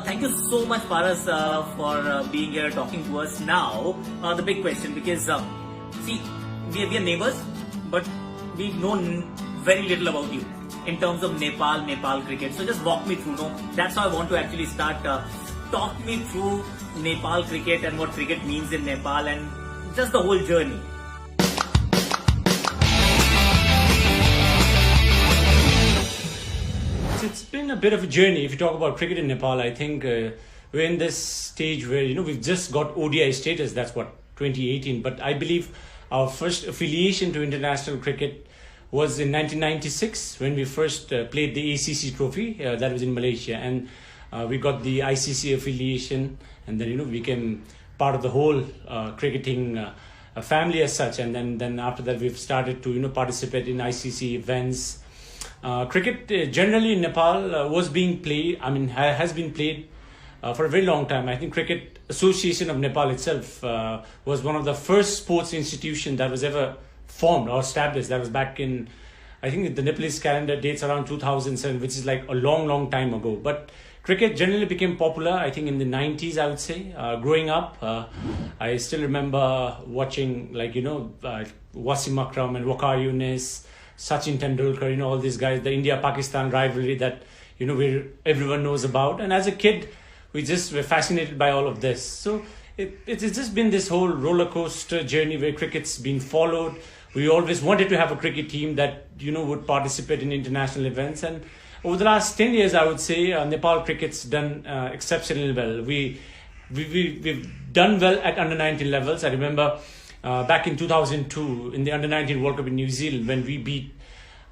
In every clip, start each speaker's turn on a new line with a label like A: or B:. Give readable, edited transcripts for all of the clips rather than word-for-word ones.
A: Thank you so much, Paras, for being here talking to us. Now, the big question, because see, we are neighbors, but we know very little about you in terms of Nepal cricket. So just walk me through. No, that's how I want to actually start. Talk me through Nepal cricket and what cricket means in Nepal and just the whole journey.
B: It's been a bit of a journey. If you talk about cricket in Nepal, I think we're in this stage where we've just got ODI status. That's what 2018. But I believe our first affiliation to international cricket was in 1996 when we first played the ACC trophy. That was in Malaysia, and we got the ICC affiliation, and then we became part of the whole cricketing family as such. And then after that, we've started to participate in ICC events. Cricket generally in Nepal was being played, has been played for a very long time. I think Cricket Association of Nepal itself was one of the first sports institution that was ever formed or established. That was back in, I think the Nepalese calendar dates around 2007, which is like a long time ago. But cricket generally became popular, I think in the 90s, I would say. Growing up, I still remember watching Wasim Akram and Waqar Younis, Sachin Tendulkar, all these guys, the India-Pakistan rivalry that, everyone knows about. And as a kid, we just were fascinated by all of this. So it's just been this whole roller coaster journey where cricket's been followed. We always wanted to have a cricket team that, would participate in international events. And over the last 10 years, I would say, Nepal cricket's done exceptionally well. We've done well at under-19 levels. I remember back in 2002 in the under-19 World Cup in New Zealand when we beat,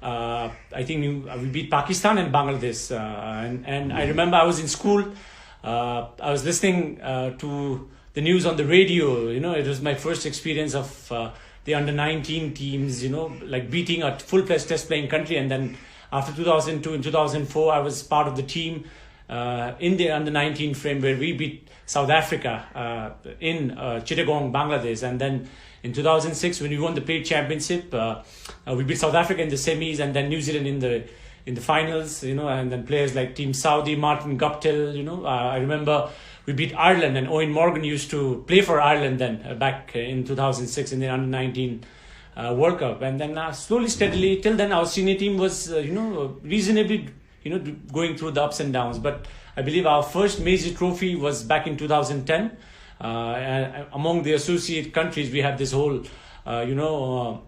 B: we beat Pakistan and Bangladesh. And I remember I was in school. I was listening to the news on the radio. It was my first experience of the under-19 teams, beating a full-fledged test-playing country. And then after 2002 and 2004, I was part of the team in the under-19 frame where we beat South Africa in Chittagong, Bangladesh. And then in 2006, when we won the Plate Championship, we beat South Africa in the semis and then New Zealand in the finals, and then players like Team Saudi, Martin Guptill, I remember we beat Ireland, and Owen Morgan used to play for Ireland then back in 2006 in the under-19 World Cup. And then slowly, steadily, till then our senior team was, reasonably, going through the ups and downs. But I believe our first major trophy was back in 2010. And among the associate countries, we have this whole, World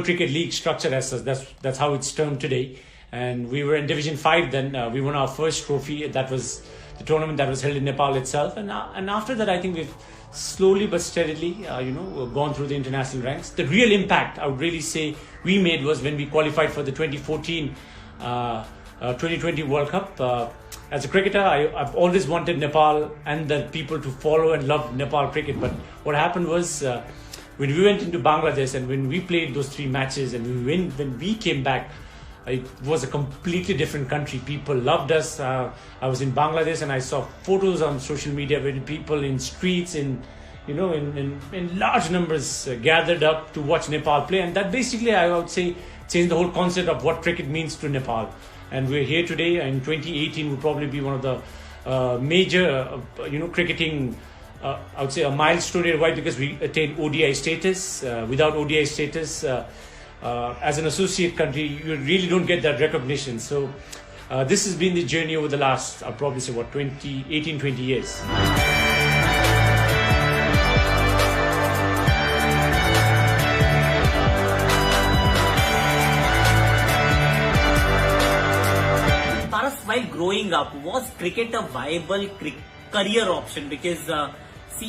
B: Cricket League structure as such. That's how it's termed today. And we were in Division 5 then. We won our first trophy. That was the tournament that was held in Nepal itself. And after that, I think we've slowly but steadily, gone through the international ranks. The real impact, I would really say, we made was when we qualified for the 2014 2020 World Cup. As a cricketer, I've always wanted Nepal and the people to follow and love Nepal cricket. But what happened was when we went into Bangladesh and when we played those 3 matches and when we came back, it was a completely different country. People loved us. I was in Bangladesh and I saw photos on social media where people in streets, in large numbers gathered up to watch Nepal play. And that basically, I would say, changed the whole concept of what cricket means to Nepal. And we're here today. In 2018 will probably be one of the major, cricketing, I would say a milestone. Why? Because we attained ODI status. Without ODI status, as an associate country, you really don't get that recognition. So this has been the journey over the last, I'll probably say, 20 years.
A: While growing up, was cricket a viable career option? Because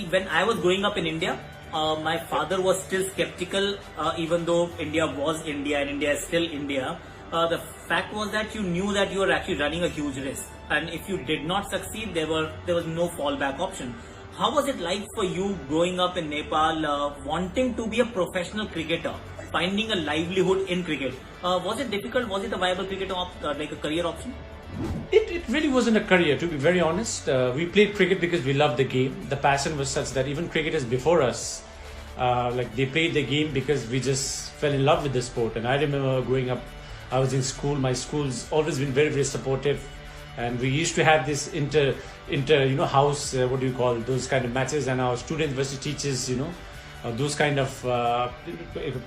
A: when I was growing up in India, my father was still skeptical, even though India was India and India is still India. The fact was that you knew that you were actually running a huge risk, and if you did not succeed, there was no fallback option. How was it like for you growing up in Nepal, wanting to be a professional cricketer, finding a livelihood in cricket? Was it difficult? Was it a viable like a career option?
B: It really wasn't a career, to be very honest. We played cricket because we loved the game. The passion was such that even cricketers before us, they played the game because we just fell in love with the sport. And I remember growing up, I was in school. My school's always been very, very supportive. and we used to have this inter house, what do you call those kind of matches, and our students versus teachers, those kind of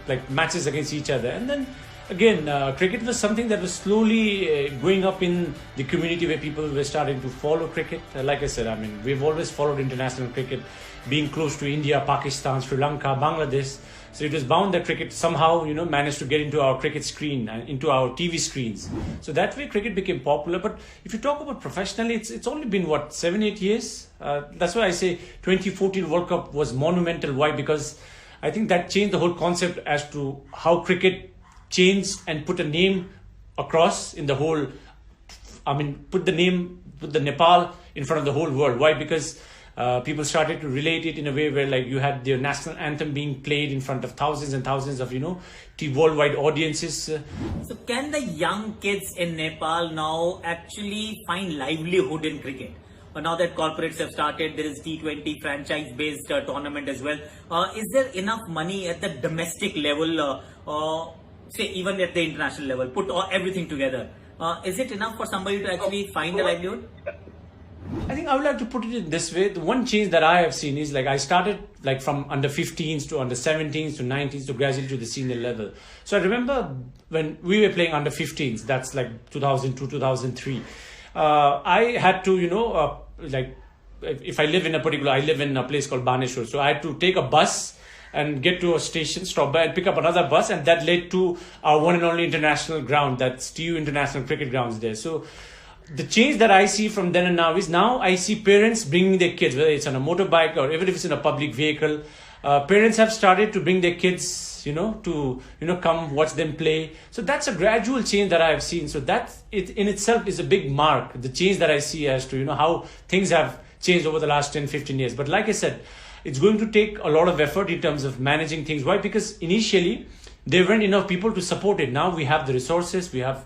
B: like matches against each other. And then again, cricket was something that was slowly going up in the community, where people were starting to follow cricket. Like I said, I mean, we've always followed international cricket, being close to India, Pakistan, Sri Lanka, Bangladesh. So it was bound that cricket somehow, managed to get into our cricket screen and into our TV screens. So that way cricket became popular. But if you talk about professionally, it's only been, 7-8 years? That's why I say 2014 World Cup was monumental. Why? Because I think that changed the whole concept as to how cricket changed and put a name across in the whole, put the Nepal in front of the whole world. Why? Because people started to relate it in a way where, like, you had their national anthem being played in front of thousands and thousands of, worldwide audiences.
A: So can the young kids in Nepal now actually find livelihood in cricket? Now that corporates have started, there is T20 franchise-based tournament as well. Is there enough money at the domestic level, say even at the international level, put everything together? Is it enough for somebody to actually find a livelihood?
B: I think I would like to put it in this way. The one change that I have seen is, like, I started like from under 15s to under 17s to 19s to gradually to the senior level. So I remember when we were playing under 15s, that's like 2002, 2003. I had to, like, if I live in I live in a place called Baneshwar. So I had to take a bus and get to a station, stop by and pick up another bus. And that led to our one and only international ground, that's TU International Cricket Grounds there. So the change that I see from then and now is, now I see parents bringing their kids, whether it's on a motorbike or even if it's in a public vehicle. Parents have started to bring their kids, to come watch them play. So that's a gradual change that I have seen. So that it in itself is a big mark, the change that I see as to how things have changed over the last 10-15 years. But like I said, it's going to take a lot of effort in terms of managing things. Why? Because initially there weren't enough people to support it. Now we have the resources, we have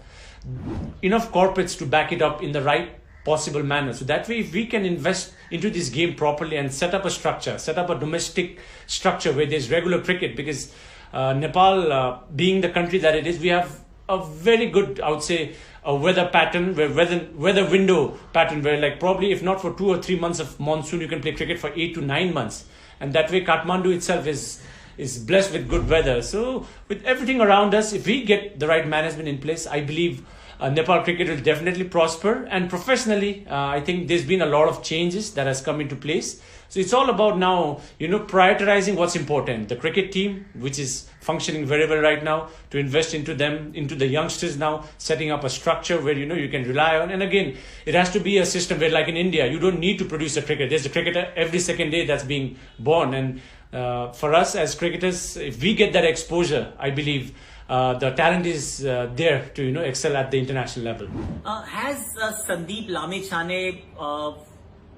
B: enough corporates to back it up in the right possible manner. So that way, if we can invest into this game properly and set up a structure, set up a domestic structure where there's regular cricket, because Nepal, being the country that it is, we have a very good, I would say, a weather pattern, where weather window pattern, where, like, probably if not for 2 or 3 months of monsoon, you can play cricket for 8 to 9 months. And that way Kathmandu itself is blessed with good weather. So with everything around us, if we get the right management in place, I believe Nepal cricket will definitely prosper. And professionally, I think there's been a lot of changes that has come into place. So it's all about now, prioritizing what's important. The cricket team, which is functioning very well right now, to invest into them, into the youngsters now, setting up a structure where, you can rely on. And again, it has to be a system where, like in India, you don't need to produce a cricketer. There's a cricketer every second day that's being born. And for us as cricketers, if we get that exposure, I believe the talent is there to excel at the international level.
A: Has Sandeep Lamechhane,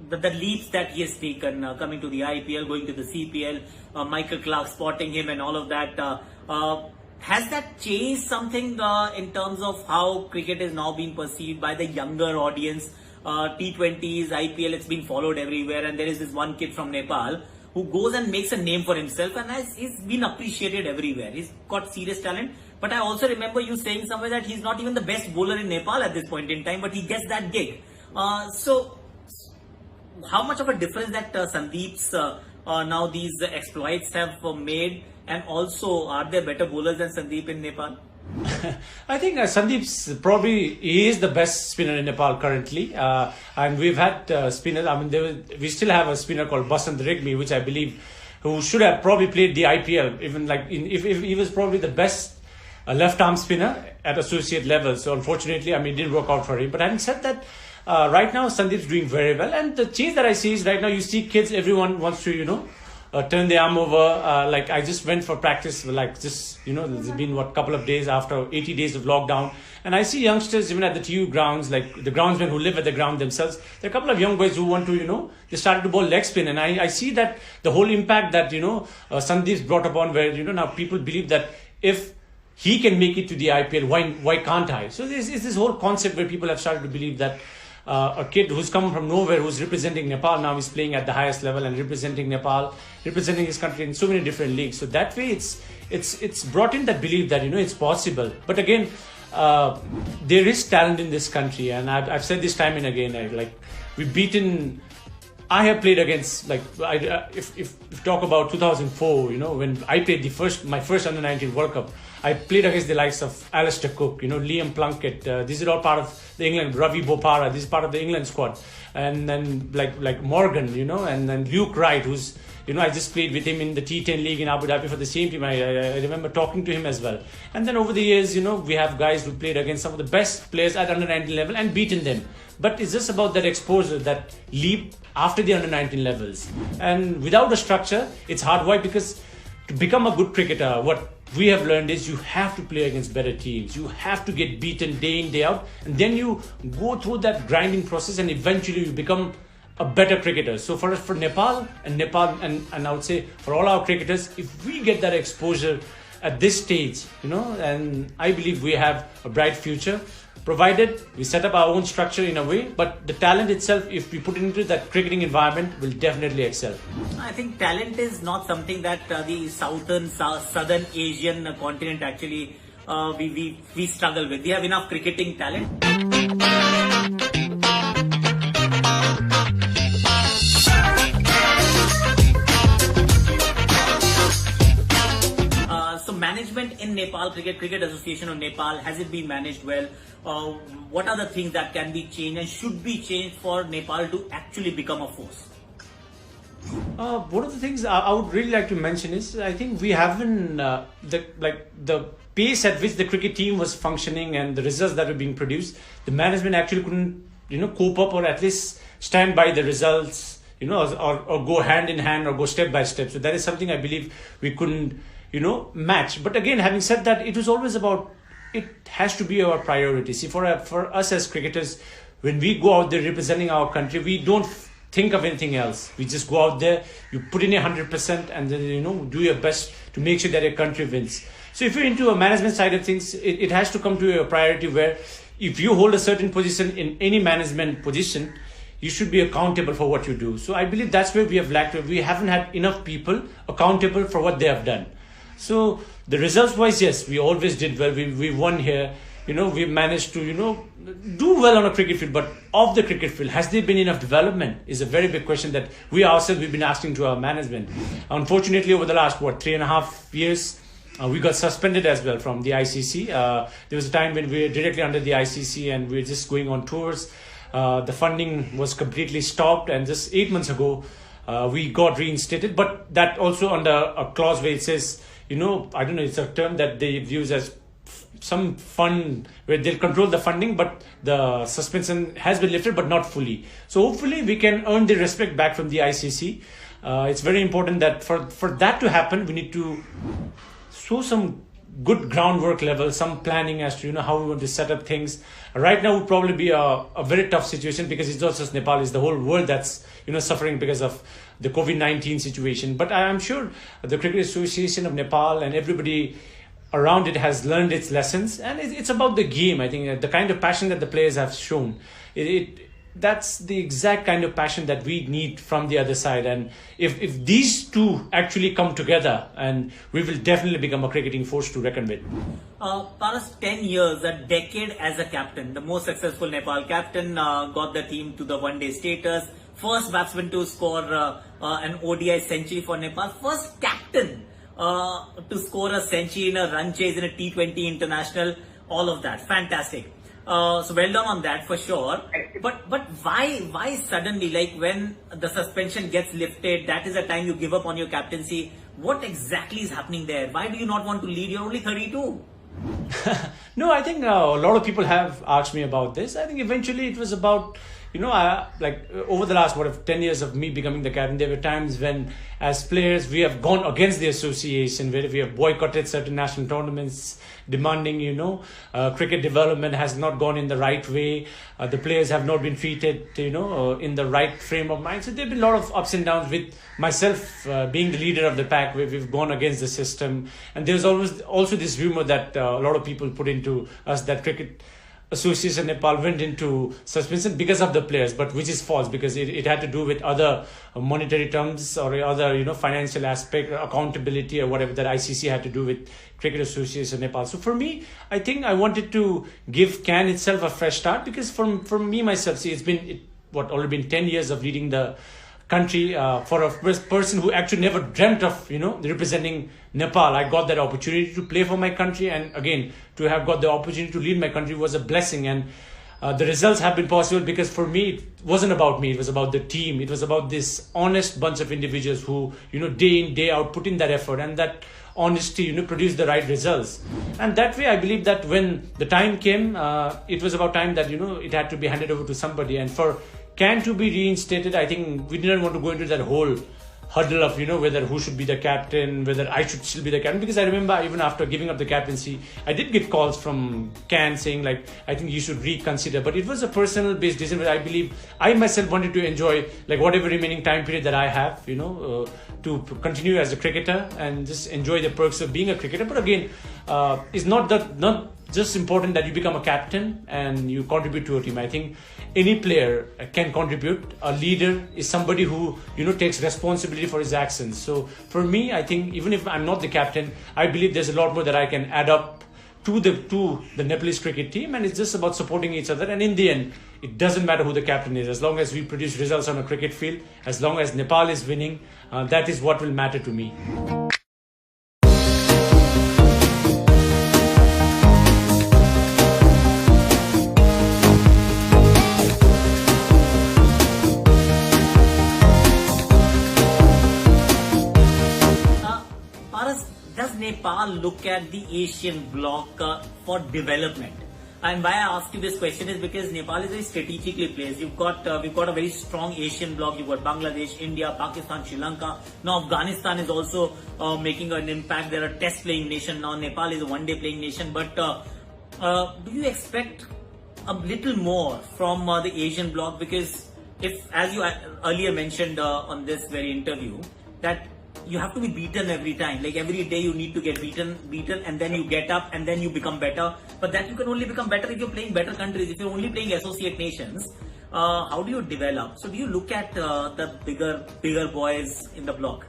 A: the leaps that he has taken, coming to the IPL, going to the CPL, Michael Clark spotting him and all of that, has that changed something in terms of how cricket is now being perceived by the younger audience? T20s, IPL, it's being followed everywhere, and there is this one kid from Nepal who goes and makes a name for himself, and he's been appreciated everywhere. He's got serious talent. But I also remember you saying somewhere that he's not even the best bowler in Nepal at this point in time, but he gets that gig. So how much of a difference that Sandeep's now these exploits have made, and also are there better bowlers than Sandeep in Nepal?
B: I think Sandeep's probably, he is the best spinner in Nepal currently, and we've had spinners. We still have a spinner called Basant Rigmi, which I believe who should have probably played the IPL, even like if he was probably the best left arm spinner at associate level. So unfortunately, it didn't work out for him. But having said that, right now Sandeep's doing very well, and the change that I see is right now you see kids, everyone wants to turn the arm over. Like I just went for practice, like just, it's been couple of days after 80 days of lockdown. And I see youngsters even at the TU grounds, like the groundsmen who live at the ground themselves. There are a couple of young boys who want to, they started to bowl leg spin. And I see that the whole impact that, Sandeep's brought upon, where, now people believe that if he can make it to the IPL, why can't I? So there's this whole concept where people have started to believe that a kid who's come from nowhere, who's representing Nepal, now is playing at the highest level and representing Nepal, representing his country in so many different leagues. So that way it's brought in that belief that it's possible. But again, there is talent in this country, and I've said this time and again. We've beaten. I have played against, if talk about 2004, when I played my first under-19 World Cup, I played against the likes of Alistair Cook, Liam Plunkett. These are all part of the England. Ravi Bopara, this is part of the England squad, and then like Morgan, and then Luke Wright, who's I just played with him in the T10 league in Abu Dhabi for the same team. I remember talking to him as well. And then over the years, we have guys who played against some of the best players at under-19 level and beaten them. But it's just about that exposure, that leap after the under-19 levels. And without a structure, it's hard. Why? Because to become a good cricketer, what we have learned is you have to play against better teams. You have to get beaten day in, day out. And then you go through that grinding process and eventually you become a better cricketer. So for Nepal and I would say for all our cricketers, if we get that exposure at this stage, and I believe we have a bright future, provided we set up our own structure in a way, but the talent itself, if we put it into that cricketing environment, will definitely excel.
A: I think talent is not something that the southern Asian continent actually we struggle with. We have enough cricketing talent. Management in Nepal, Cricket Association of Nepal, has it been managed well? What are the things that can be changed and should be changed for Nepal to actually become a force?
B: One of the things I would really like to mention is I think we haven't the pace at which the cricket team was functioning and the results that were being produced. The management actually couldn't cope up, or at least stand by the results, or go hand in hand or go step by step. So that is something I believe we couldn't match. But again, having said that, it was always about, it has to be our priority. See, for us as cricketers, when we go out there representing our country, we don't think of anything else. We just go out there, you put in 100%, and then do your best to make sure that your country wins. So if you're into a management side of things, it has to come to a priority where if you hold a certain position in any management position, you should be accountable for what you do. So I believe that's where we have lacked. We haven't had enough people accountable for what they have done. So the results wise, yes, we always did well. We won here. We managed to, do well on a cricket field. But off the cricket field, has there been enough development? Is a very big question that we ourselves, we've been asking to our management. Unfortunately, over the last, 3.5 years, we got suspended as well from the ICC. There was a time when we were directly under the ICC and we were just going on tours. The funding was completely stopped. And just 8 months ago, we got reinstated. But that also under a clause where it says, I don't know, it's a term that they use as some fund where they'll control the funding, but the suspension has been lifted, but not fully. So hopefully we can earn the respect back from the ICC. It's very important that for that to happen, we need to show some good groundwork level, some planning as to how we want to set up things. Right now would probably be a very tough situation because it's not just Nepal, it's the whole world that's suffering because of the COVID-19 situation. But I'm sure the Cricket Association of Nepal and everybody around it has learned its lessons, and it's about the game. I think the kind of passion that the players have shown, that's the exact kind of passion that we need from the other side. And if these two actually come together, and we will definitely become a cricketing force to reckon with.
A: Paras, 10 years, a decade as a captain, the most successful Nepal captain, got the team to the one-day status, first batsman to score an ODI century for Nepal, first captain to score a century in a run chase in a T20 international, all of that, fantastic. So well done on that for sure. But why suddenly, like when the suspension gets lifted, that is the time you give up on your captaincy? What exactly is happening there? Why do you not want to lead? You're only 32.
B: No, I think a lot of people have asked me about this. I think eventually it was about, over the last 10 years of me becoming the captain, there were times when as players we have gone against the association, where we have boycotted certain national tournaments, demanding, cricket development has not gone in the right way. The players have not been treated, in the right frame of mind. So there have been a lot of ups and downs with myself being the leader of the pack, where we've gone against the system. And there's always also this rumor that a lot of people put into us that cricket Association Nepal went into suspension because of the players, but which is false, because it had to do with other monetary terms or other financial aspect, accountability or whatever that ICC had to do with Cricket Association Nepal. So for me, I think I wanted to give CAN itself a fresh start, because for me myself, see, it's been already been 10 years of leading the country, for a person who actually never dreamt of representing Nepal. I got that opportunity to play for my country, and again to have got the opportunity to lead my country was a blessing. And the results have been possible because for me it wasn't about me, it was about the team. It was about this honest bunch of individuals who day in day out put in that effort, and that honesty produced the right results. And that way I believe that when the time came, it was about time that it had to be handed over to somebody. And for CAN to be reinstated, I think we didn't want to go into that whole huddle of whether who should be the captain, whether I should still be the captain, because I remember even after giving up the captaincy, I did get calls from CAN saying like, I think you should reconsider. But it was a personal based decision where I believe I myself wanted to enjoy like whatever remaining time period that I have to continue as a cricketer and just enjoy the perks of being a cricketer. But again, it's not just important that you become a captain and you contribute to a team. I think any player can contribute. A leader is somebody who takes responsibility for his actions. So for me, I think even if I'm not the captain, I believe there's a lot more that I can add up to the Nepalese cricket team, and it's just about supporting each other. And in the end, it doesn't matter who the captain is, as long as we produce results on a cricket field, as long as Nepal is winning, that is what will matter to me.
A: Does Nepal look at the Asian bloc for development? And why I ask you this question is because Nepal is very strategically placed. We've got a very strong Asian bloc. You've got Bangladesh, India, Pakistan, Sri Lanka. Now Afghanistan is also making an impact. They're a test playing nation. Now Nepal is a one-day playing nation. But do you expect a little more from the Asian bloc? Because if, as you earlier mentioned on this very interview, that you have to be beaten every time. Like every day you need to get beaten, and then you get up and then you become better. But that you can only become better if you're playing better countries. If you're only playing associate nations, how do you develop? So do you look at the bigger boys in the bloc?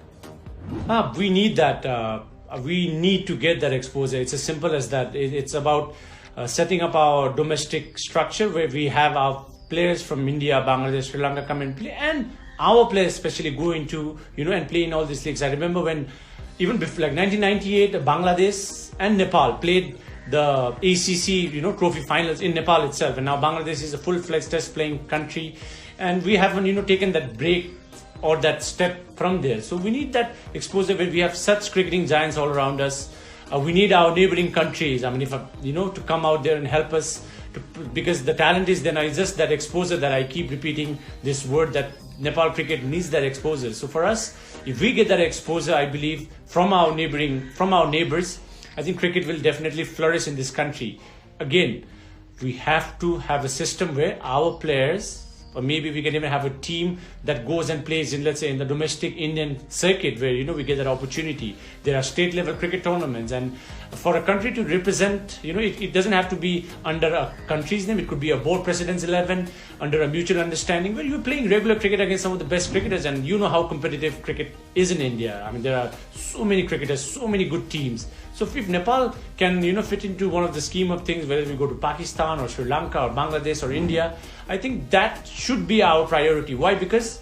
B: We need that. We need to get that exposure. It's as simple as that. It's about setting up our domestic structure where we have our players from India, Bangladesh, Sri Lanka come and play, and our players especially go into and play in all these leagues. I remember when even before, like 1998, Bangladesh and Nepal played the ACC trophy finals in Nepal itself, and now Bangladesh is a full-fledged test playing country, and we haven't taken that break or that step from there. So we need that exposure where we have such cricketing giants all around us. We need our neighboring countries, I mean, if to come out there and help us, because the talent is there. Now it's just that exposure that I keep repeating this word, that Nepal cricket needs that exposure. So for us, if we get that exposure, I believe from our neighbors, I think cricket will definitely flourish in this country. Again, we have to have a system where our players, or maybe we can even have a team that goes and plays in, let's say, in the domestic Indian circuit, where we get that opportunity. There are state level cricket tournaments, and for a country to represent, it doesn't have to be under a country's name. It could be a board president's 11 under a mutual understanding, where you're playing regular cricket against some of the best cricketers. And how competitive cricket is in India. I mean, there are so many cricketers, so many good teams. So if Nepal can fit into one of the scheme of things, whether we go to Pakistan or Sri Lanka or Bangladesh or India, I think that should be our priority. Why? Because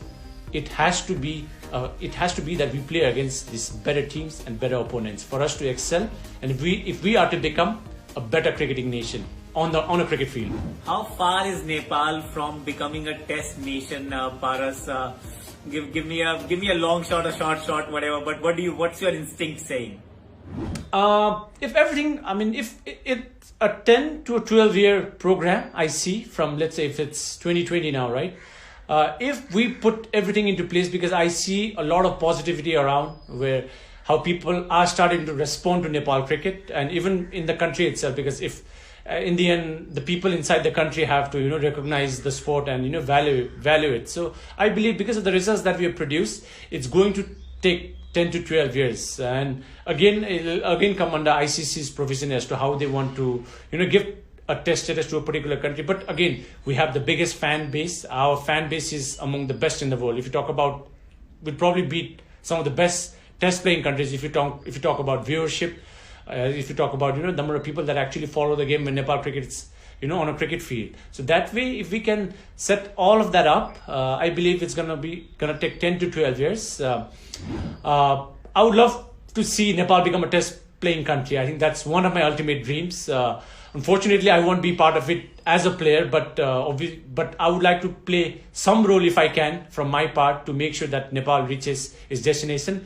B: it has to be that we play against these better teams and better opponents for us to excel, and if we are to become a better cricketing nation on a cricket field.
A: How far is Nepal from becoming a test nation, Paras? Give me a long shot, a short shot, whatever. But what's your instinct saying?
B: If it's a 10 to a 12 year program, I see, from, let's say, if it's 2020 now, right? If we put everything into place, because I see a lot of positivity around where how people are starting to respond to Nepal cricket, and even in the country itself, because if in the end the people inside the country have to recognize the sport and value it. So I believe because of the results that we have produced, it's going to take 10 to 12 years, and it'll come under ICC's provision as to how they want to give a test status to a particular country. But again, we have the biggest fan base. Our fan base is among the best in the world. If you talk about, we'd probably beat some of the best test playing countries. If you talk about viewership, if you talk about number of people that actually follow the game when Nepal cricket's on a cricket field. So that way, if we can set all of that up, I believe it's gonna take 10 to 12 years. I would love to see Nepal become a test playing country. I think that's one of my ultimate dreams. Unfortunately, I won't be part of it as a player, but I would like to play some role if I can from my part to make sure that Nepal reaches its destination.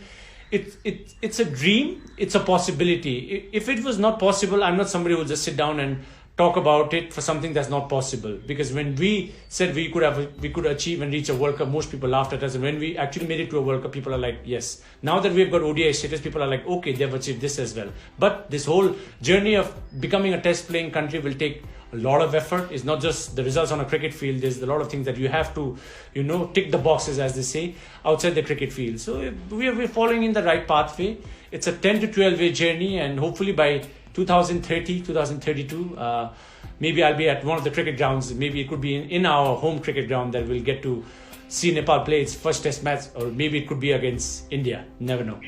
B: It's a dream. It's a possibility. If it was not possible, I'm not somebody who will just sit down and talk about it for something that's not possible. Because when we said we could achieve and reach a World Cup, most people laughed at us. And when we actually made it to a World Cup, people are like, yes. Now that we've got ODI status, people are like, okay, they've achieved this as well. But this whole journey of becoming a test playing country will take a lot of effort. It's not just the results on a cricket field. There's a lot of things that you have to, tick the boxes, as they say, outside the cricket field. So we're following in the right pathway. It's a 10 to 12 year journey, and hopefully by 2030, 2032, maybe I'll be at one of the cricket grounds. Maybe it could be in our home cricket ground that we'll get to see Nepal play its first test match, or maybe it could be against India. Never know.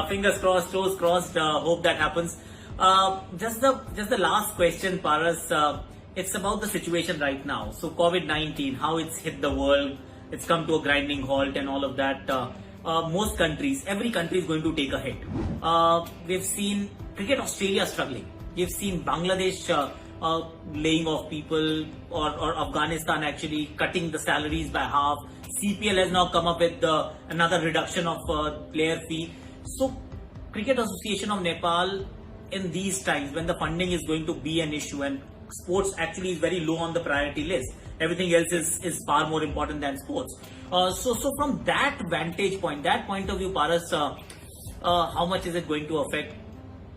A: Fingers crossed, toes crossed. Hope that happens. Just the last question, Paras. It's about the situation right now. So COVID-19, how it's hit the world. It's come to a grinding halt and all of that. Most countries, every country is going to take a hit. We've seen Cricket Australia struggling. We've seen Bangladesh laying off people, or Afghanistan actually cutting the salaries by half. CPL has now come up with another reduction of player fee. So Cricket Association of Nepal, in these times when the funding is going to be an issue and sports actually is very low on the priority list, everything else is far more important than sports. So from that vantage point, that point of view, Paras, how much is it going to affect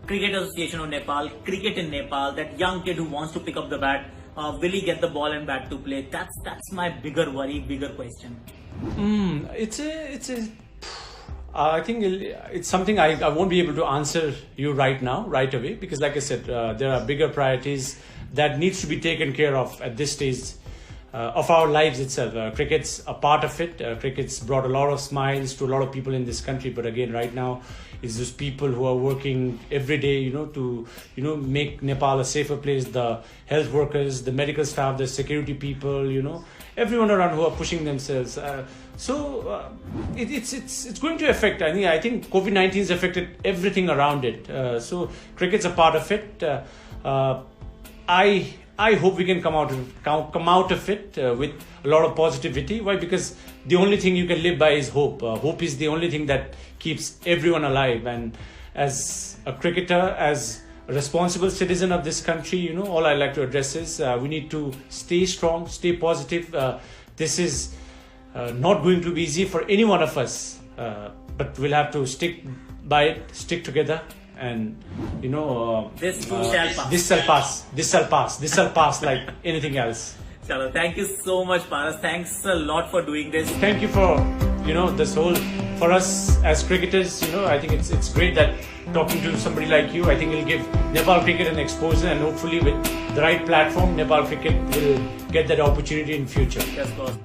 A: Cricket Association of Nepal, cricket in Nepal, that young kid who wants to pick up the bat, will he get the ball and bat to play? That's my bigger worry, bigger question.
B: I think it's something I won't be able to answer you right now, right away, because like I said, there are bigger priorities that needs to be taken care of at this stage of our lives itself. Cricket's a part of it. Cricket's brought a lot of smiles to a lot of people in this country, but again, right now, it's just people who are working every day, to make Nepal a safer place. The health workers, the medical staff, the security people, everyone around who are pushing themselves. It's going to affect. I think COVID-19 has affected everything around it. So cricket's a part of it. I hope we can come out of it with a lot of positivity. Why? Because the only thing you can live by is hope. Hope is the only thing that keeps everyone alive. And as a cricketer, as a responsible citizen of this country, all I like to address is we need to stay strong, stay positive. This is not going to be easy for any one of us, but we'll have to stick by it, stick together. And
A: this too shall pass.
B: This shall pass like anything else.
A: Chalo, thank you so much, Paras. Thanks a lot for doing this.
B: Thank you for this whole, for us as cricketers. I think it's great that talking to somebody like you, I think it'll give Nepal cricket an exposure, and hopefully with the right platform, Nepal cricket will get that opportunity in future.
A: Yes, boss.